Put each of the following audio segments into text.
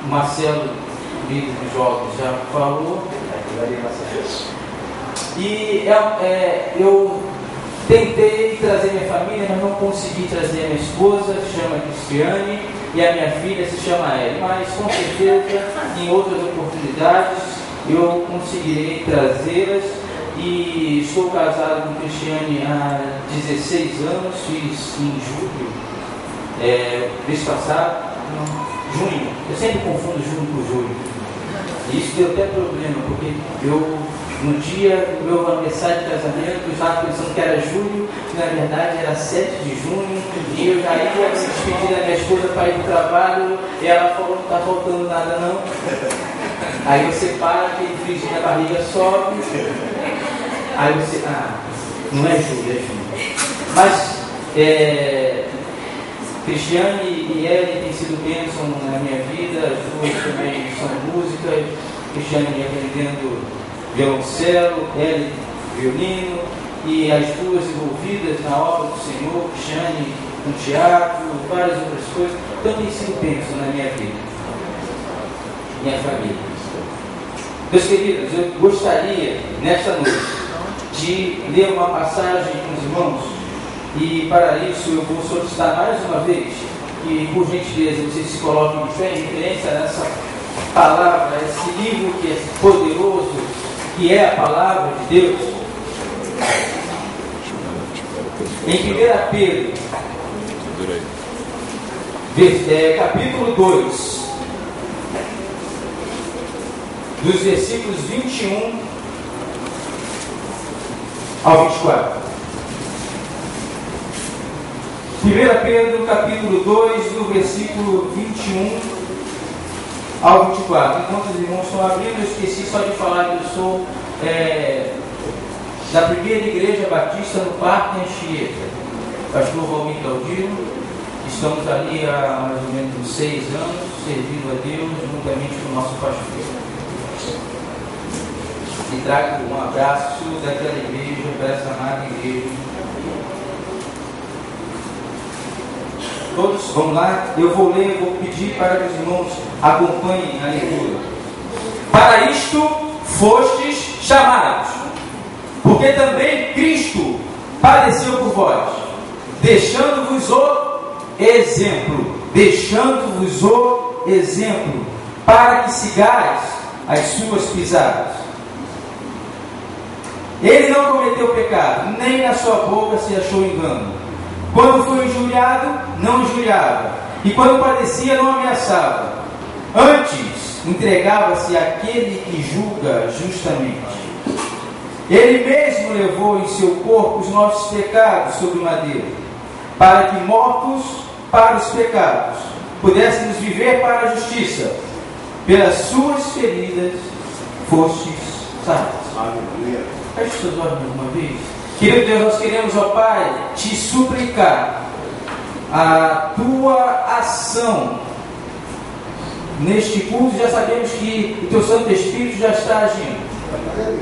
Marcelo, líder de jogos, já falou. E eu tentei trazer minha família, mas não consegui trazer a minha esposa, que se chama Cristiane, e a minha filha se chama Ellie. Mas com certeza, em outras oportunidades, eu conseguirei trazê-las. E estou casado com Cristiane há 16 anos, fiz em julho, mês passado, junho. Eu sempre confundo junho com julho. E isso deu até problema, porque eu, no dia do meu aniversário de casamento, eu estava pensando que era julho, que na verdade era 7 de junho, e eu já ia me despedir da minha esposa para ir para o trabalho, e ela falou: não está faltando nada não. Aí você para, aquele friozinho na barriga sobe, aí você, não é julho, é junho. Mas, Cristiane e Ellie têm sido bênção na minha vida, as duas também são músicas. Cristiane aprendendo violoncelo, Ellie violino, e as duas envolvidas na obra do Senhor, Cristiane com teatro, várias outras coisas. Então tem sido bênção na minha vida, minha família. Meus queridos, eu gostaria nesta noite de ler uma passagem com os irmãos, e para isso eu vou solicitar mais uma vez que, por gentileza, vocês se coloquem de pé em referência a essa palavra, esse livro que é poderoso, que é a palavra de Deus. Em 1 Pedro, capítulo 2, dos versículos 21 ao 24. 1 Pedro, capítulo 2, do versículo 21 ao 24. Enquanto os irmãos estão abrindo, eu esqueci só de falar que eu sou da primeira igreja batista no Parque Anchieta. Pastor Valmir Claudino. Estamos ali há mais ou menos 6 anos, servindo a Deus, juntamente com o nosso pastor. E trago um abraço daquela igreja para essa amada igreja. Todos, vamos lá? Eu vou ler, vou pedir para que os irmãos acompanhem a leitura. Para isto fostes chamados, porque também Cristo padeceu por vós, deixando-vos o exemplo, para que sigais as suas pisadas. Ele não cometeu pecado, nem na sua boca se achou engano. Quando foi injuriado, não injuriava, e quando padecia, não ameaçava. Antes, entregava-se àquele que julga justamente. Ele mesmo levou em seu corpo os nossos pecados sobre o madeiro, para que, mortos para os pecados, pudéssemos viver para a justiça. Pelas suas feridas fostes sarados. Aleluia. Feche seus olhos mais uma vez. Querido Deus, nós queremos, ó Pai, te suplicar a tua ação neste culto. Já sabemos que o teu Santo Espírito já está agindo.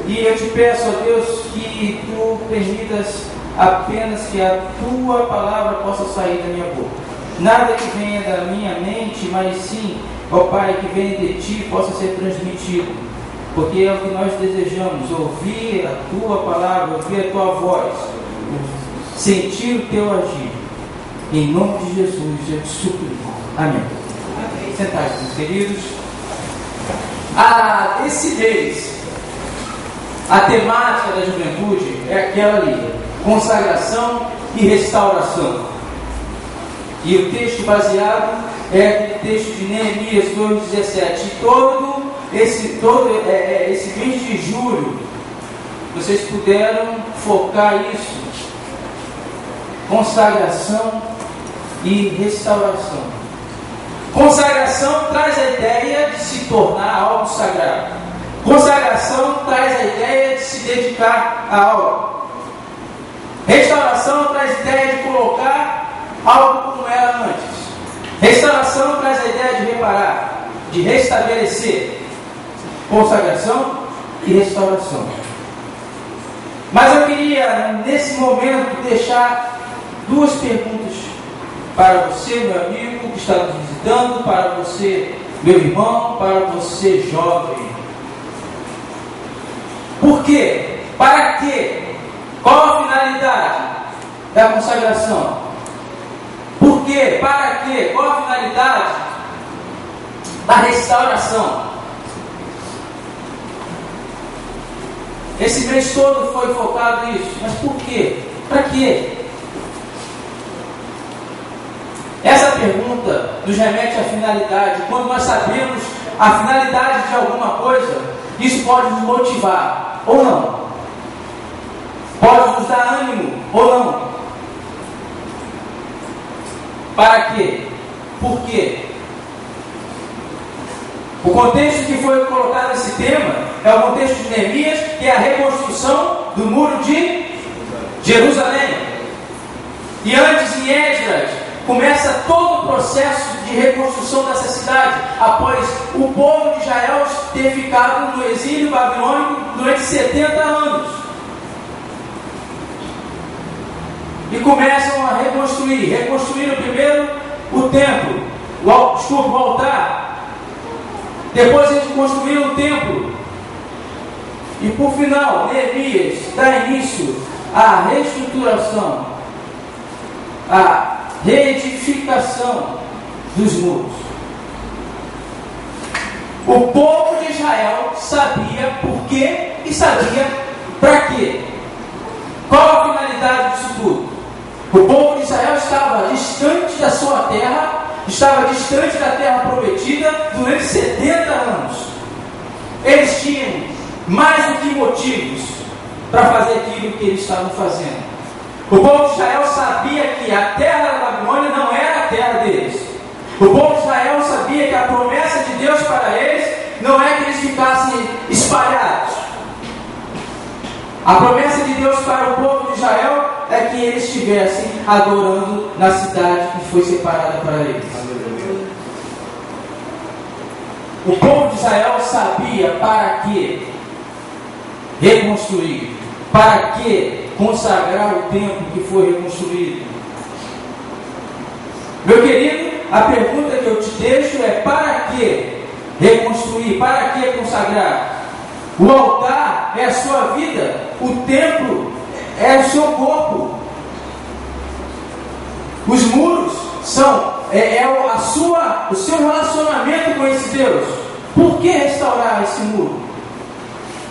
E eu te peço, ó Deus, que tu permitas apenas que a tua palavra possa sair da minha boca. Nada que venha da minha mente, mas sim, ó Pai, que venha de ti possa ser transmitido. Porque é o que nós desejamos, ouvir a tua palavra, ouvir a tua voz, sentir o teu agir. Em nome de Jesus, eu te suplico. Amém. Sentados, meus queridos. Esse mês, a temática da juventude é aquela ali: consagração e restauração. E o texto baseado é aquele texto de Neemias 2,17. E todo esse mês de julho, vocês puderam focar isso: consagração e restauração. Consagração traz a ideia de se tornar algo sagrado. Consagração traz a ideia de se dedicar a algo. Restauração traz a ideia de colocar algo como era antes. Restauração traz a ideia de reparar, de restabelecer. Consagração e restauração. Mas eu queria, nesse momento, deixar duas perguntas para você, meu amigo, que está nos visitando. perguntando para você, meu irmão, para você, jovem. Por quê? Para quê? Qual a finalidade da consagração? Por quê? Para quê? Qual a finalidade da restauração? Esse mês todo foi focado nisso. Mas por quê? Para quê? Essa pergunta nos remete à finalidade. Quando nós sabemos a finalidade de alguma coisa, isso pode nos motivar ou não. Pode nos dar ânimo ou não. Para quê? Por quê? O contexto que foi colocado nesse tema é o contexto de Neemias, que é a reconstrução do muro de Jerusalém. E antes, em Esdras, começa todo o processo de reconstrução dessa cidade, após o povo de Israel ter ficado no exílio babilônico durante 70 anos. E começam a reconstruir. Reconstruíram primeiro o templo, o altar. Depois eles construíram o templo. E por final, Neemias dá início à reestruturação, à reedificação dos muros. O povo de Israel sabia por quê e sabia para quê. Qual a finalidade disso tudo? O povo de Israel estava distante da sua terra, estava distante da terra prometida durante 70 anos. Eles tinham mais do que motivos para fazer aquilo que eles estavam fazendo. O povo de Israel sabia que a terra da Babilônia não era a terra deles. O povo de Israel sabia que a promessa de Deus para eles não é que eles ficassem espalhados. A promessa de Deus para o povo de Israel é que eles estivessem adorando na cidade que foi separada para eles. O povo de Israel sabia para que reconstruir, para que consagrar o templo que foi reconstruído. Meu querido, a pergunta que eu te deixo é: para que reconstruir? Para que consagrar? O altar é a sua vida, o templo é o seu corpo, os muros são o seu relacionamento com esse Deus. Por que restaurar esse muro?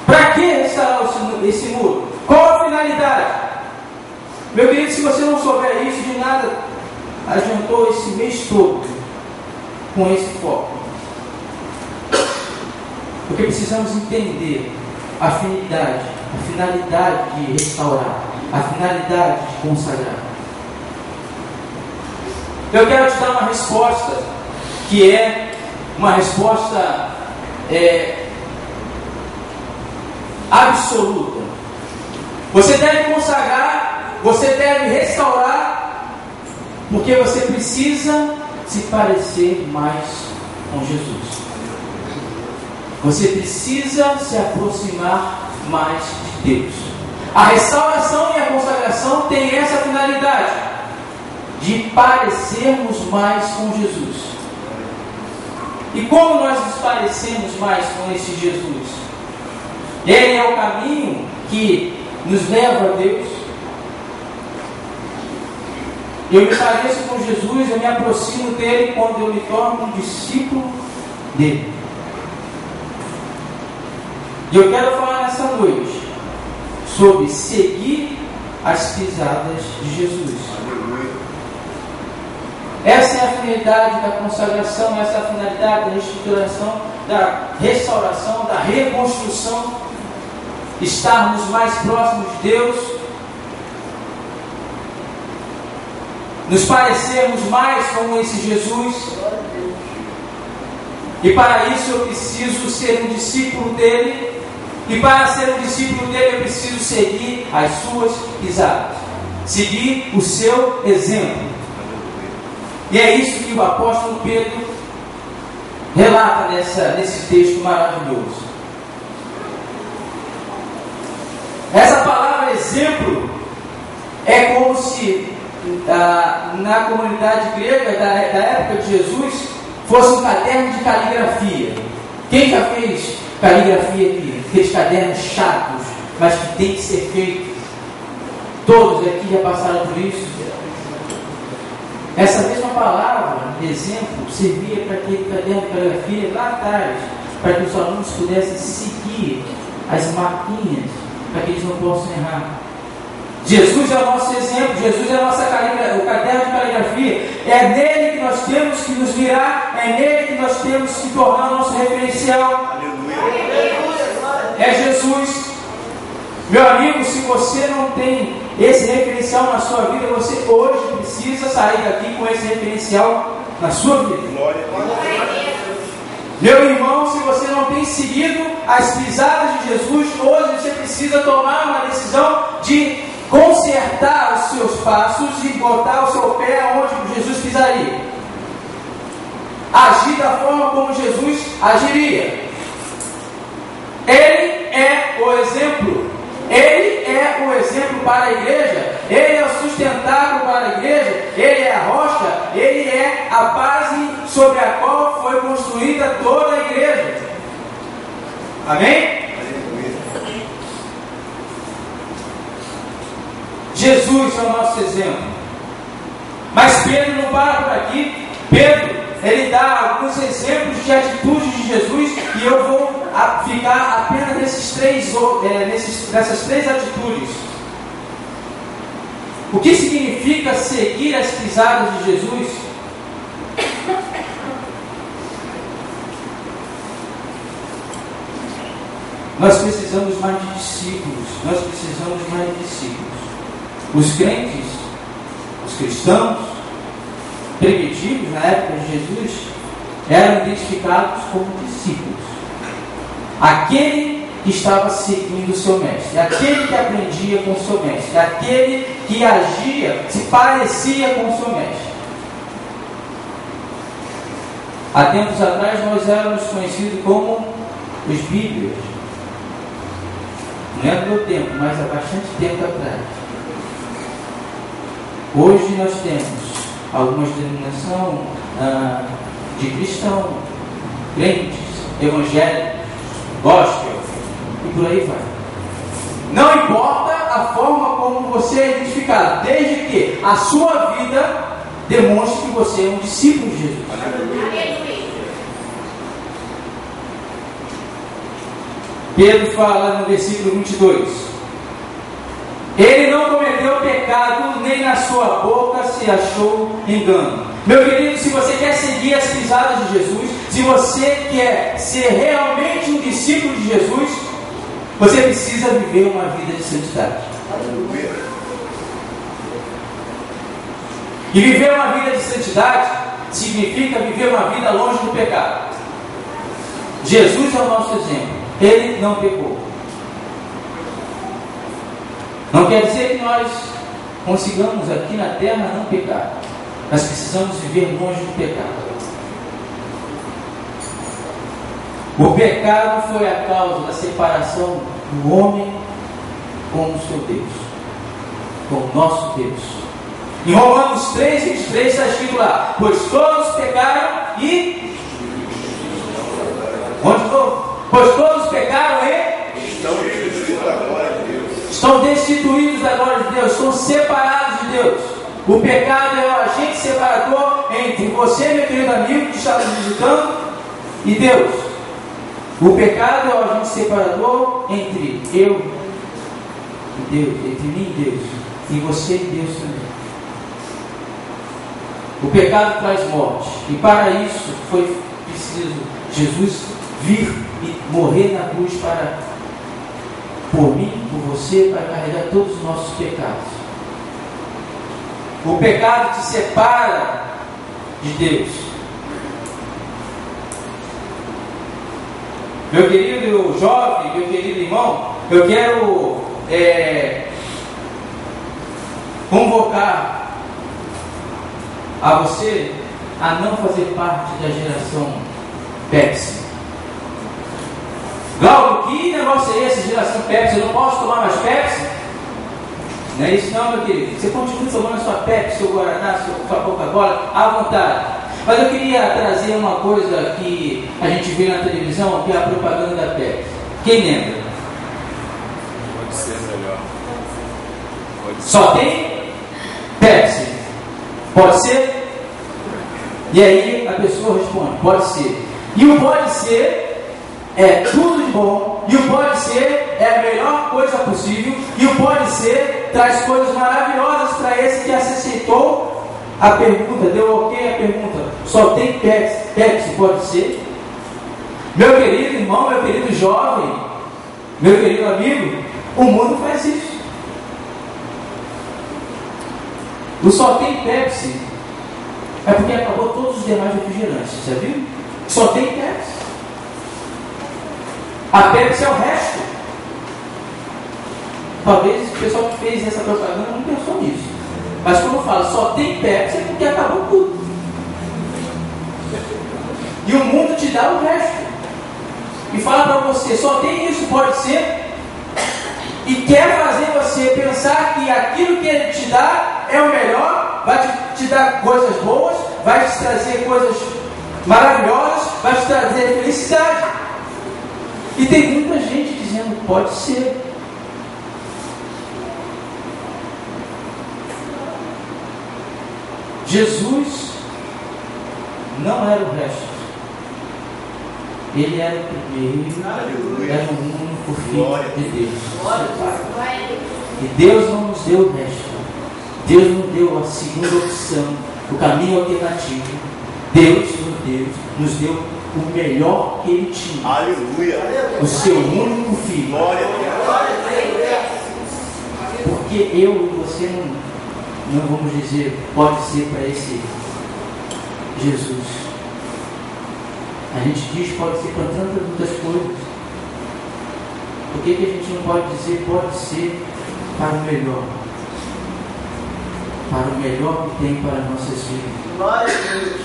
Para que restaurar esse muro? Qual a finalidade? Meu querido, se você não souber isso, de nada adiantou esse mês todo com esse foco. Porque precisamos entender a finalidade de restaurar, a finalidade de consagrar. Eu quero te dar uma resposta que é uma resposta absoluta. Você deve consagrar, você deve restaurar, porque você precisa se parecer mais com Jesus. Você precisa se aproximar mais de Deus. A restauração e a consagração têm essa finalidade de parecermos mais com Jesus. E como nós nos parecemos mais com esse Jesus? Ele é o caminho que nos leva a Deus. Eu me pareço com Jesus, eu me aproximo dele quando eu me torno um discípulo dele. E eu quero falar nessa noite sobre seguir as pisadas de Jesus. Essa é a finalidade da consagração, essa é a finalidade da reestruturação, da restauração, da reconstrução. Estarmos mais próximos de Deus, nos parecermos mais com esse Jesus. E para isso eu preciso ser um discípulo dele. E para ser um discípulo dele eu preciso seguir as suas pisadas, seguir o seu exemplo. E é isso que o apóstolo Pedro relata nesse texto maravilhoso. Essa palavra exemplo é como se na comunidade grega da época de Jesus fosse um caderno de caligrafia. Quem já fez caligrafia aqui? Aqueles cadernos chatos, mas que tem que ser feito. Todos aqui já passaram por isso. Essa mesma palavra, exemplo, servia para aquele caderno de caligrafia lá atrás, para que os alunos pudessem seguir as marquinhas, para que eles não possam errar. Jesus é o nosso exemplo, Jesus é o caderno de caligrafia. É nele que nós temos que nos virar, é nele que nós temos que tornar o nosso referencial. É Jesus. Meu amigo, se você não tem esse referencial na sua vida, você hoje precisa sair daqui com esse referencial na sua vida. Meu irmão, se você não tem seguido as pisadas de Jesus, hoje você precisa tomar uma decisão de consertar os seus passos e botar o seu pé onde Jesus pisaria. Agir da forma como Jesus agiria. Ele é o exemplo. Ele é o exemplo para a igreja. Ele é o sustentáculo para a igreja. Ele é a rocha. Ele é a base sobre a qual foi construída toda a igreja. Amém? Jesus é o nosso exemplo. Mas Pedro não para por aqui. Pedro, ele dá alguns exemplos de atitudes de Jesus e eu vou ficar apenas nessas três atitudes. O que significa seguir as pisadas de Jesus? Nós precisamos mais de discípulos. Nós precisamos mais de discípulos. Os crentes, os cristãos primitivos na época de Jesus eram identificados como discípulos. Aquele que estava seguindo o seu mestre, aquele que aprendia com o seu mestre, aquele que agia, se parecia com o seu mestre. Há tempos atrás nós éramos conhecidos como os bíblios. Não é do meu tempo, mas há bastante tempo atrás. Hoje nós temos algumas denominações de cristão, crentes, evangélicos, gospel e por aí vai. Não importa a forma como você é identificado, desde que a sua vida demonstre que você é um discípulo de Jesus. Pedro fala no versículo 22. Ele não cometeu pecado, nem na sua boca se achou engano. Meu querido, se você quer seguir as pisadas de Jesus, se você quer ser realmente um discípulo de Jesus, você precisa viver uma vida de santidade. E viver uma vida de santidade significa viver uma vida longe do pecado. Jesus é o nosso exemplo. Ele não pecou. Não quer dizer que nós consigamos aqui na terra não pecar. Nós precisamos viver longe do pecado. O pecado foi a causa da separação do homem com o seu Deus, com o nosso Deus. Em Romanos 3, 23 está escrito lá: pois todos pecaram e... Onde estou? Pois todos pecaram e... estão destituídos da glória de Deus, estão separados de Deus. O pecado é o agente separador entre você, meu querido amigo que está nos visitando, e Deus. O pecado é o agente separador entre eu e Deus, entre mim e Deus, e você e Deus também. O pecado traz morte, e para isso foi preciso Jesus vir e morrer na cruz por mim, por você, para carregar todos os nossos pecados. O pecado te separa de Deus. Meu querido jovem, meu querido irmão, eu quero convocar a você a não fazer parte da geração Pepsi. Glauco, que negócio é esse, geração Pepsi? Eu não posso tomar mais Pepsi? Não é isso não, meu querido. Você continua tomando sua Pepsi, seu Guaraná, sua Coca-Cola, à vontade. Mas eu queria trazer uma coisa que a gente vê na televisão, que é a propaganda da Pepsi. Quem lembra? Pode ser melhor. Pode ser. Só tem Pepsi. Pode ser? E aí a pessoa responde, pode ser. E o pode ser é tudo de bom. E o pode ser é a melhor coisa possível. E o pode ser traz coisas maravilhosas para esse que aceitou a pergunta, deu ok a pergunta. Só tem Pepsi. Pepsi pode ser? Meu querido irmão, meu querido jovem, meu querido amigo, o mundo faz isso. O só tem Pepsi é porque acabou todos os demais refrigerantes, já viu? Só tem Pepsi. A Pepsi é o resto. Talvez o pessoal que fez essa propaganda não pensou nisso. Mas quando eu falo só tem Pepsi é porque acabou tudo. E o mundo te dá o resto. E fala para você, só tem isso, pode ser. E quer fazer você pensar que aquilo que ele te dá é o melhor, vai te dar coisas boas, vai te trazer coisas maravilhosas, vai te trazer felicidade. E tem muita gente dizendo, pode ser. Jesus não era o resto. Ele era o primeiro, era o único Filho de Deus. E Deus não nos deu o resto. Deus nos deu a segunda opção, o caminho alternativo. Deus nos deu o melhor que Ele tinha. Aleluia. O seu único Filho. Glória a Deus. Porque eu e você não vamos dizer, pode ser para esse Jesus. A gente diz pode ser para tantas outras coisas. Por que a gente não pode dizer pode ser para o melhor? Para o melhor que tem para nossas vidas. Glória a Deus.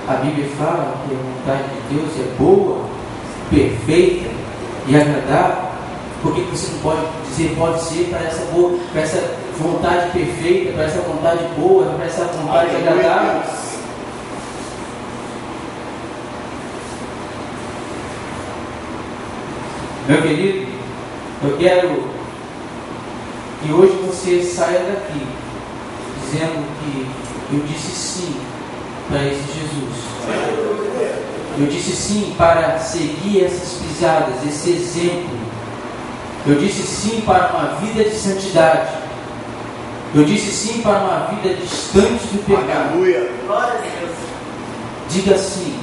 A Bíblia fala que a vontade de Deus é boa, perfeita e agradável. Por que você não pode dizer pode ser para essa boa, para essa vontade perfeita, para essa vontade boa, para essa vontade agradável? Meu querido, eu quero que hoje você saia daqui dizendo que eu disse sim para esse Jesus. Eu disse sim para seguir essas pisadas, esse exemplo. Eu disse sim para uma vida de santidade. Eu disse sim para uma vida distante do pecado. Aleluia. Glória a Deus. Diga sim.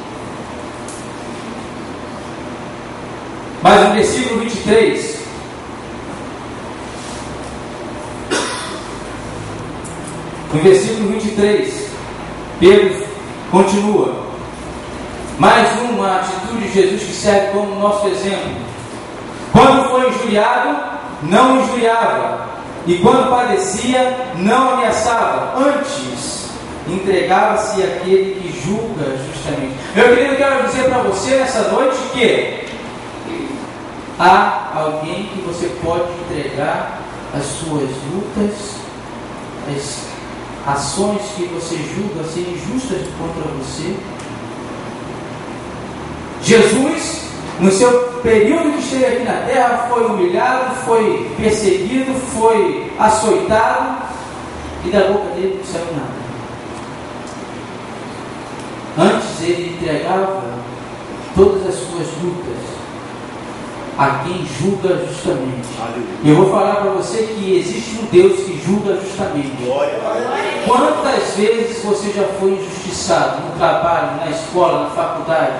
Mas no versículo 23, no versículo 23, Pedro continua. Mais uma atitude de Jesus que serve como nosso exemplo. Quando foi injuriado, não injuriava. E quando padecia, não ameaçava. Antes, entregava-se àquele que julga justamente. Meu querido, eu quero dizer para você nessa noite que há alguém que você pode entregar as suas lutas, as ações que você julga serem justas contra você. Jesus, no seu período que esteve aqui na terra, foi humilhado, foi perseguido, foi açoitado, e da boca dele não saiu nada. Antes ele entregava todas as suas lutas a quem julga justamente. E eu vou falar para você que existe um Deus que julga justamente. Quantas vezes você já foi injustiçado no trabalho, na escola, na faculdade?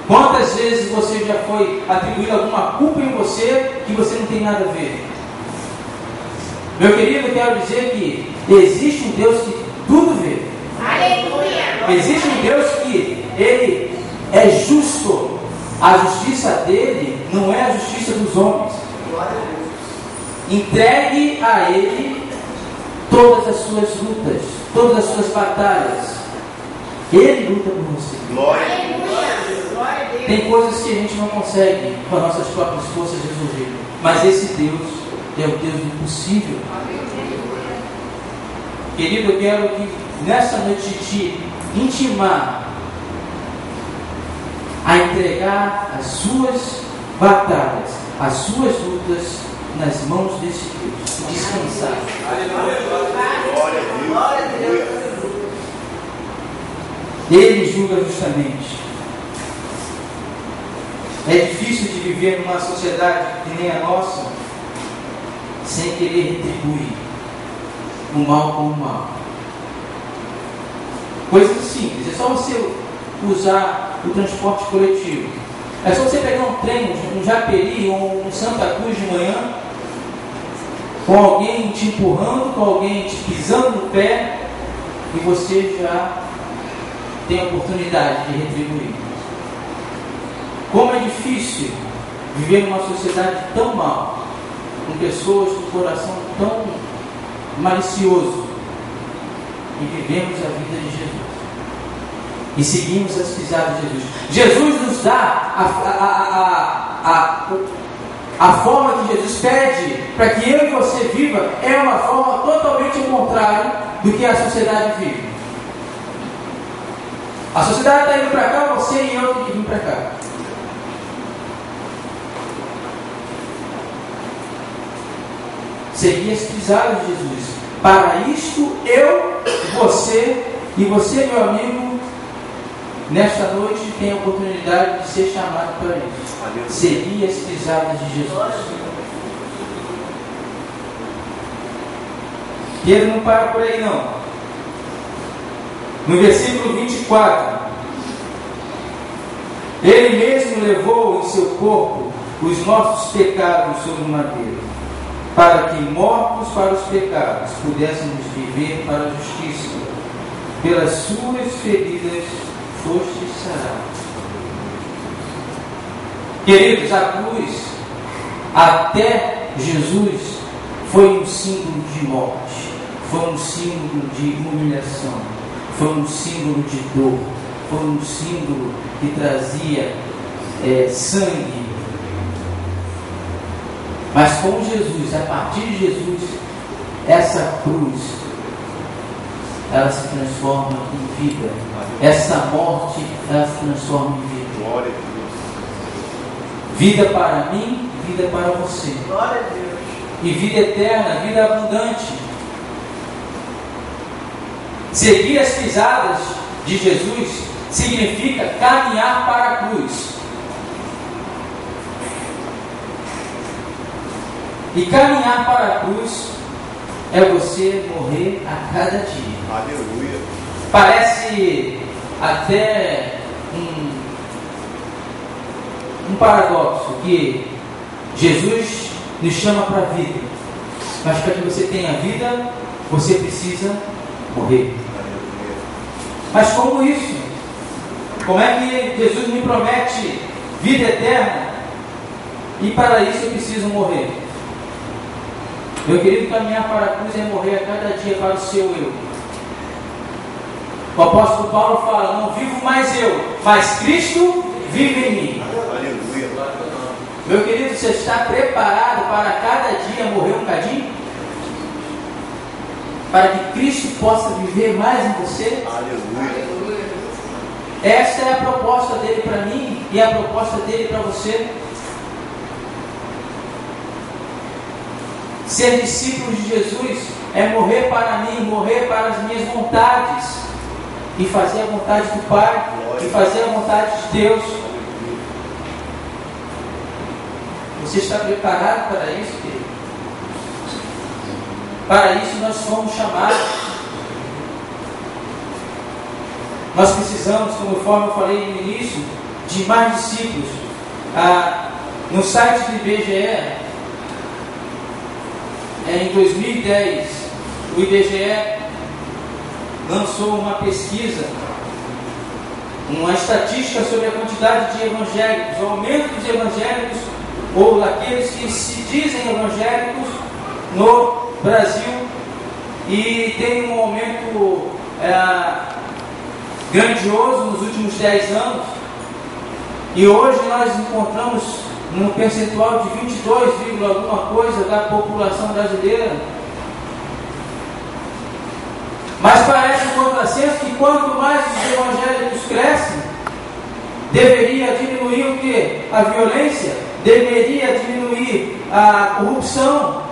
Quantas vezes você já foi atribuído alguma culpa em você que você não tem nada a ver? Meu querido, eu quero dizer que existe um Deus que tudo vê. Aleluia. Existe um Deus que Ele é justo. A justiça dele não é a justiça dos homens. Entregue a Ele todas as suas lutas, todas as suas batalhas. Ele luta por você. Glória a Deus. Tem coisas que a gente não consegue com as nossas próprias forças resolver. Mas esse Deus é o Deus do impossível. Querido, eu quero que nessa noite te intimar a entregar as suas batalhas, as suas lutas nas mãos desse Deus. Descansar. Glória a Deus. Ele julga justamente. É difícil de viver numa sociedade que nem a nossa sem querer retribuir o mal com o mal. Coisa simples, é só você usar o transporte coletivo. É só você pegar um trem, um Japeri ou um Santa Cruz de manhã, com alguém te empurrando, com alguém te pisando no pé, e você já tem a oportunidade de retribuir. Como é difícil viver numa sociedade tão mal, com pessoas com coração tão malicioso, e vivemos a vida de Jesus. E seguimos as pisadas de Jesus. Jesus nos dá a forma que Jesus pede para que eu e você viva, é uma forma totalmente ao contrário do que a sociedade vive. A sociedade está indo para cá, você e eu temos que vir para cá. Seguir as pisadas de Jesus. Para isto, eu, você e você, meu amigo, nesta noite tem a oportunidade de ser chamado para isso. Seguir as pisadas de Jesus. E ele não para por aí não. No versículo 24, ele mesmo levou em seu corpo os nossos pecados sobre o madeiro, para que, mortos para os pecados, pudéssemos viver para a justiça. Pelas suas feridas fostes sarados. Queridos, a cruz, até Jesus, foi um símbolo de morte, foi um símbolo de humilhação, foi um símbolo de dor, foi um símbolo que trazia sangue. Mas com Jesus, a partir de Jesus, essa cruz, ela se transforma em vida. Essa morte, ela se transforma em vida. Glória a Deus. Vida para mim, vida para você. Glória a Deus. E vida eterna, vida abundante. Seguir as pisadas de Jesus significa caminhar para a cruz. E caminhar para a cruz é você morrer a cada dia. Aleluia. Parece até um paradoxo, que Jesus nos chama para a vida, mas para que você tenha vida, você precisa morrer. Mas como isso? Como é que Jesus me promete vida eterna e para isso eu preciso morrer? Meu querido, caminhar para a cruz é morrer a cada dia para o seu eu. O apóstolo Paulo fala: não vivo mais eu, mas Cristo vive em mim. Aleluia. Meu querido, você está preparado para cada dia morrer um cadinho? Para que Cristo possa viver mais em você? Aleluia. Esta é a proposta dele para mim e a proposta dele para você. Ser discípulo de Jesus é morrer para mim, morrer para as minhas vontades e fazer a vontade do Pai e fazer a vontade de Deus. Você está preparado para isso, querido? Para isso nós fomos chamados. Nós precisamos, conforme eu falei no início, de mais discípulos. No site do IBGE, em 2010, o IBGE lançou uma pesquisa, uma estatística sobre a quantidade de evangélicos, o aumento dos evangélicos ou daqueles que se dizem evangélicos no Brasil, e tem um aumento grandioso nos últimos 10 anos, e hoje nós encontramos num percentual de 22, alguma coisa da população brasileira Mas parece um contrassenso que quanto mais os evangélicos crescem, deveria diminuir o quê? A violência, deveria diminuir a corrupção.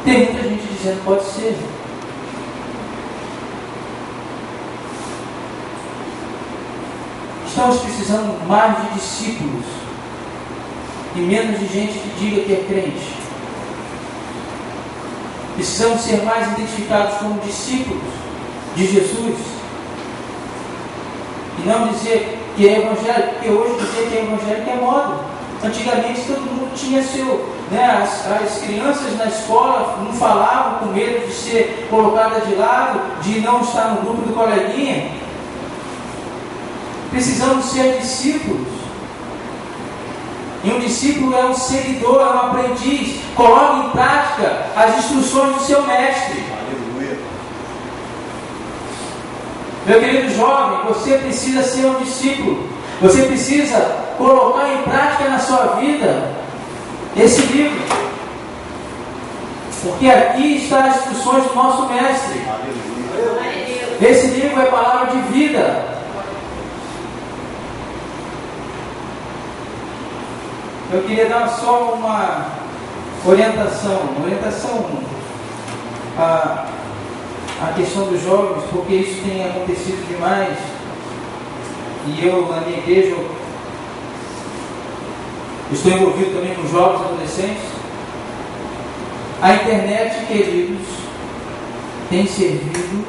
Tem muita gente dizendo que pode ser. Estamos precisando mais de discípulos e menos de gente que diga que é crente. Precisamos ser mais identificados como discípulos de Jesus e não dizer que é evangélico, porque hoje dizer que é evangélico é moda. Antigamente todo mundo tinha seu, as crianças na escola não falavam com medo de ser colocada de lado, de não estar no grupo do coleguinha. Precisamos ser discípulos. E um discípulo é um seguidor, é um aprendiz. Coloque em prática as instruções do seu mestre. Aleluia. Meu querido jovem, você precisa ser um discípulo. Você precisa colocar em prática na sua vida esse livro. Porque aqui estão as instruções do nosso mestre. Aleluia. Esse livro é palavra de vida. Eu queria dar só uma orientação à questão dos jovens, porque isso tem acontecido demais. E eu, na minha igreja, estou envolvido também com jovens e adolescentes. A internet, queridos, tem servido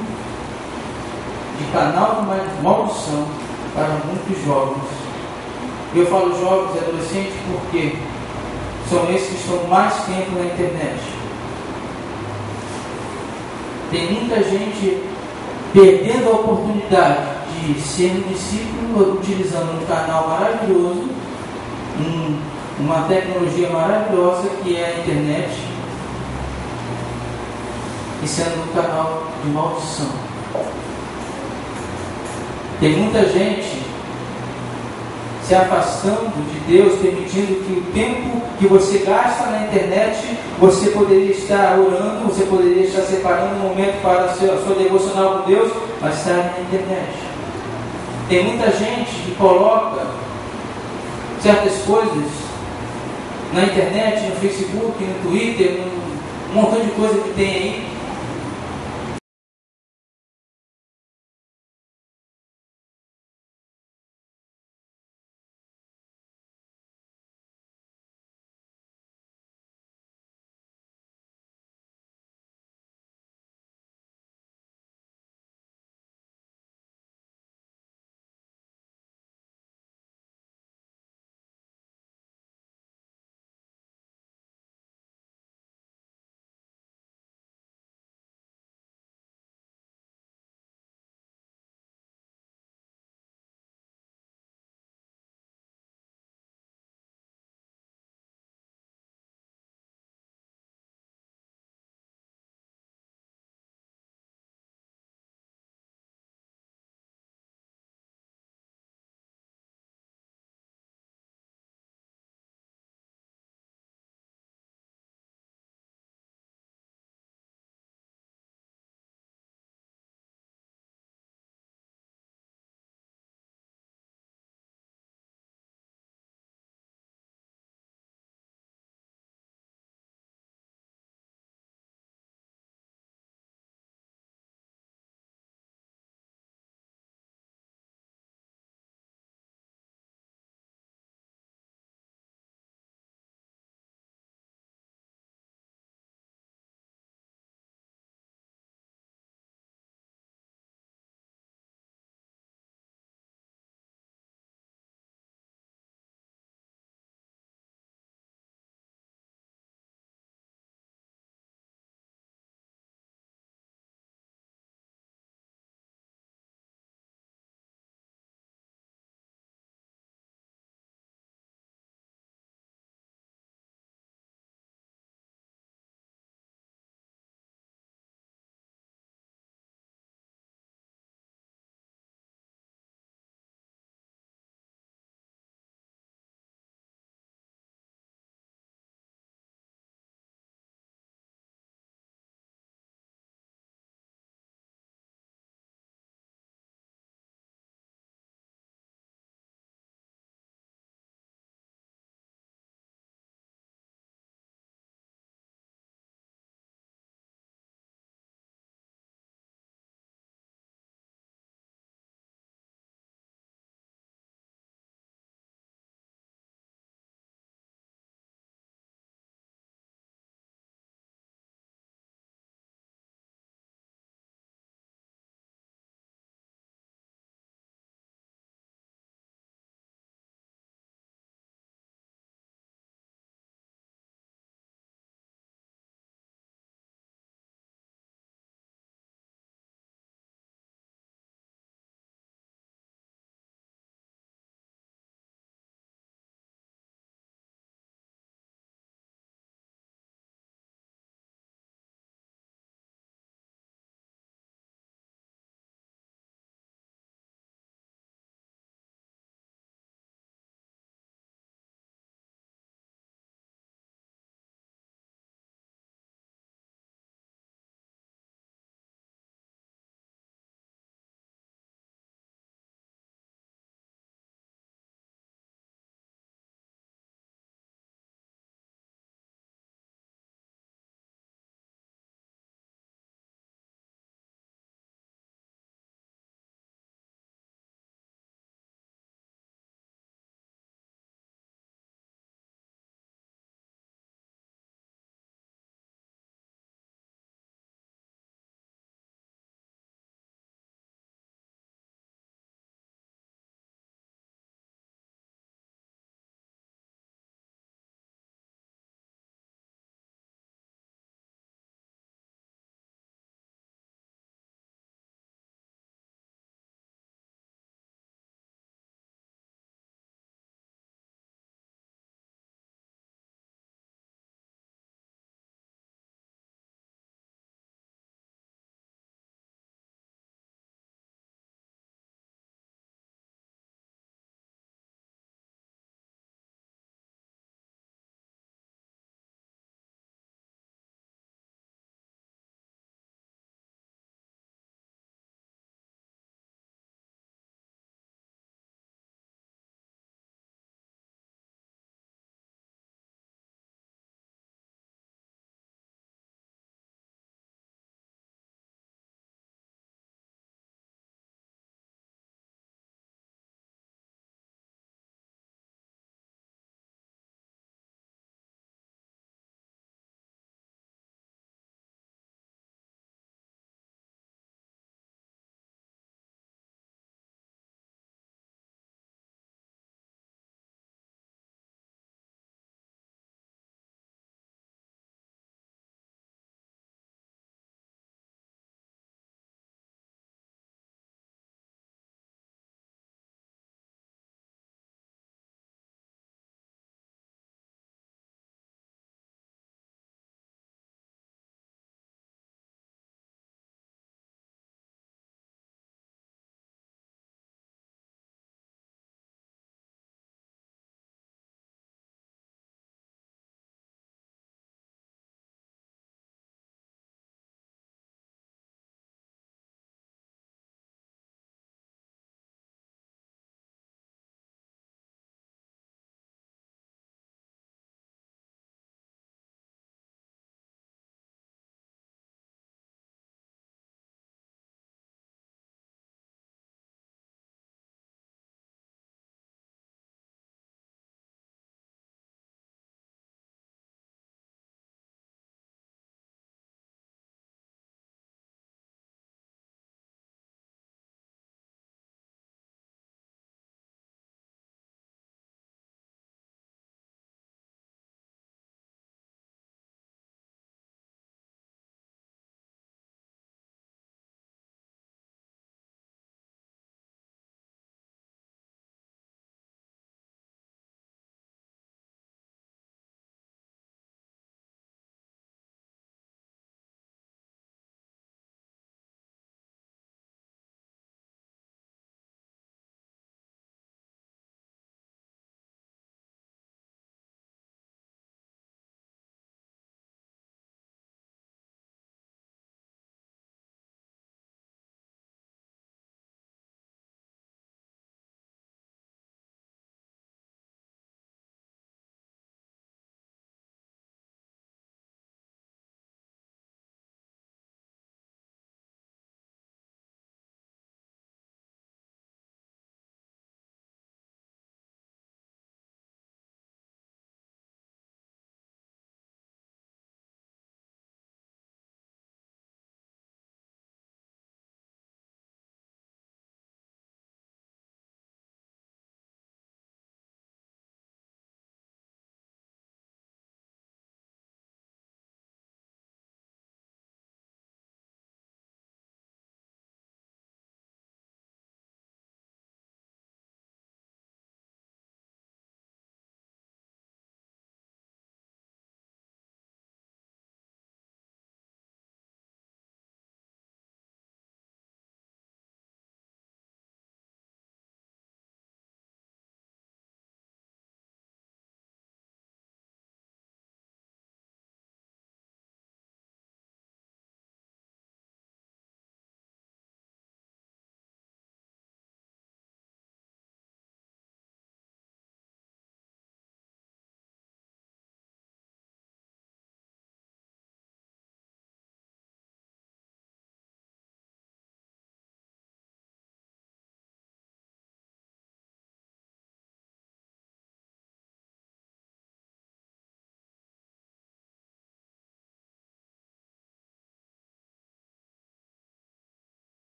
de canal de maldição para muitos jovens. Eu falo jovens e adolescentes porque são esses que estão mais tempo na internet. Tem muita gente perdendo a oportunidade de ser um discípulo utilizando um canal maravilhoso, uma tecnologia maravilhosa que é a internet, e sendo um canal de maldição. Tem muita gente se afastando de Deus, permitindo que o tempo que você gasta na internet, você poderia estar orando, você poderia estar separando um momento para a sua devocional com Deus, mas está na internet. Tem muita gente que coloca certas coisas na internet, no Facebook, no Twitter, um montão de coisa que tem aí,